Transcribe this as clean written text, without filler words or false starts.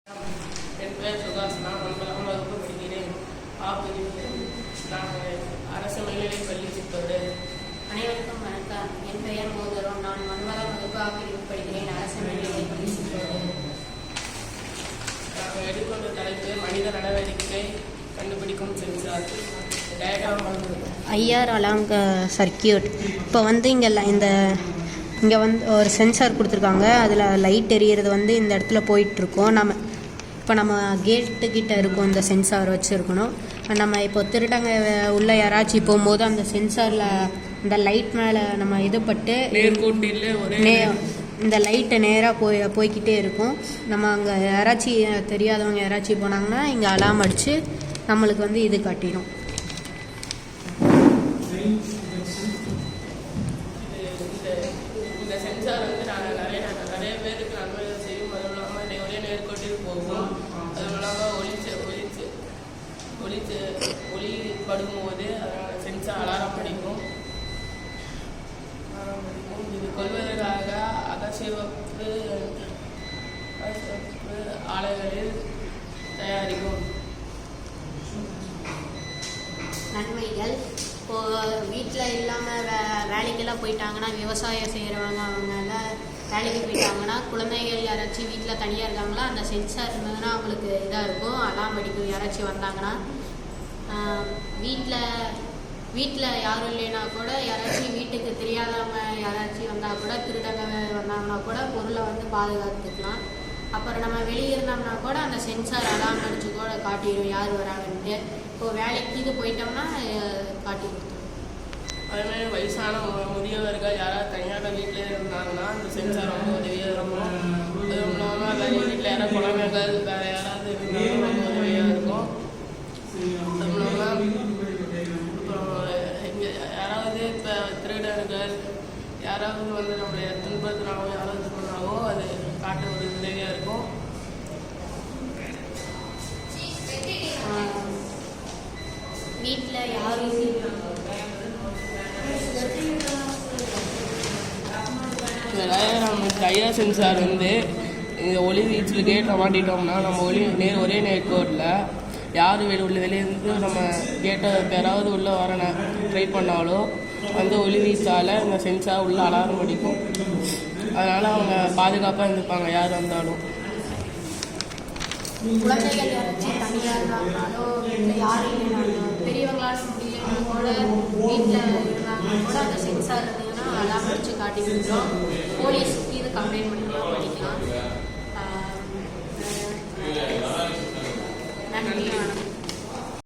என் பேர் சுகாஷ். நான் 9ஆம் வகுப்பு படிக்கிறேன். பிரிவில் நான் அரசு மேல்நிலைப் பள்ளி சித்தோடு. அனைவருக்கும் வணக்கம். என் பெயர் மோதரம். நான் 9ஆம் வகுப்பு பிரிவில் படிக்கிறேன். அரசு மேல்நிலைப் பள்ளி சித்தோடு. நாங்கள் எடுத்துக்கொண்ட தலைப்பு மனித நடவடிக்கை கண்டுபிடிக்கும் சென்சார் டயக்ராம். ஐஆர் அலாம் சர்க்கியூட். இப்போ வந்து இங்கே வந்து ஒரு சென்சார் கொடுத்துருக்காங்க. அதில் லைட் எரியறது வந்து இந்த இடத்துல போயிட்டுருக்கோம். நம்ம கேட்டுக்கிட்ட இருக்கும் இந்த சென்சார் வச்சுருக்கணும். நம்ம இப்போ திருடங்க உள்ள யாராச்சும் போகும்போது அந்த சென்சாரில் இந்த லைட் மேலே நம்ம இது பட்டு இந்த லைட்டை நேராக போய்கிட்டே இருக்கும். நம்ம அங்கே யாராச்சும் தெரியாதவங்க யாராச்சும் போனாங்கன்னா இங்கே அலாம் அடித்து நம்மளுக்கு வந்து இது காட்டிடும். இந்த சென்சார் வந்து நாங்கள் நிறைய பேருக்கு நன்மை செய்யும். அதுவும் இல்லாமல் ஒரே நேர்கோட்டில் போகும். அதுவும் இல்லாமல் ஒளி படும்போது அதனால் சென்சார் அலாரம் படிக்கும். இது கொள்வதற்காக அகச்சிவப்பு ஆலைகளில் தயாரிக்கும். நன்மைகள்: இப்போது வீட்டில் இல்லாமல் வேலைக்கெல்லாம் போயிட்டாங்கன்னா, விவசாயம் செய்கிறவங்க அவங்கெல்லாம் வேலைக்கு போயிட்டாங்கன்னா, குழந்தைகள் யாராச்சும் வீட்டில் தனியாக இருக்காங்களா, அந்த சென்சார் இருந்ததுன்னா அவங்களுக்கு இதாக இருக்கும், அலாம் அடிக்கும். யாராச்சும் வந்தாங்கன்னா வீட்டில் யாரும் இல்லைன்னா கூட யாராச்சும் வீட்டுக்கு தெரியாதவங்க யாராச்சும் வந்தால் கூட, திருடங்க வந்தாங்கன்னா கூட பொருளை வந்து பாதுகாத்துக்கலாம். அப்புறம் நம்ம வெளியே இருந்தோம்னா கூட அந்த சென்சார் அலாம் அடிச்சு கூட காட்டிடும் யார் வராங்கன்ட்டு. இப்போது வேலைக்கு இது போயிட்டோம்னா காட்டி கொடுத்துரும். அதேமாதிரி வயசான முதியவர்கள் யாராவது தனியாக வீட்டில் இருந்தாங்கன்னா அந்த சென்சார் ரொம்ப உதவியாக இருக்கும். அதுவும் இல்லாமல் வீட்டில் யாராவது குழந்தைகள் வேறு யாராவது இருந்தாலும் ரொம்ப உதவியாக இருக்கும். அதுவும் இல்லாமல் அப்புறம் இங்கே யாராவது இப்போ திருடர்கள் யாராவது வந்து நம்மளை துன்பத்தினாவோ யாராவது பண்ணாவோ அது காட்ட ஒரு உதவியாக இருக்கும். வீட்டில் யாரும் ஐஆர் சென்சார் வந்து இந்த ஒளி வீச்சில் கேட்டை மாட்டிட்டோம்னா நம்ம ஒரே நேர்கோட்டில் யார் வெளியிருந்து நம்ம கேட்டை யாராவது உள்ளே வர ட்ரை பண்ணாலோ அந்த ஒளி வீச்சால் இந்த சென்சார் உள்ள அலாரம் அடிக்கும். அதனால் அவங்க பாதுகாப்பாக இருந்துப்பாங்க யார் வந்தாலும். குழந்தைகள் யாராச்சும் தனியாக இருந்தாங்கனாலோ வீட்டில் யாரும் இல்லைனாலும் பெரியவங்களால முடியலன்னா கூட வீட்டில் இருந்தாங்கன்னா கூட அந்த சென்சார் இருந்ததுன்னா அலாம் அடிச்சு காட்டி கொடுத்துரும். போலீஸ்க்கு இது கம்ப்ளைண்ட் பண்ணிக்கலாம், படிக்கலாம். நன்றி.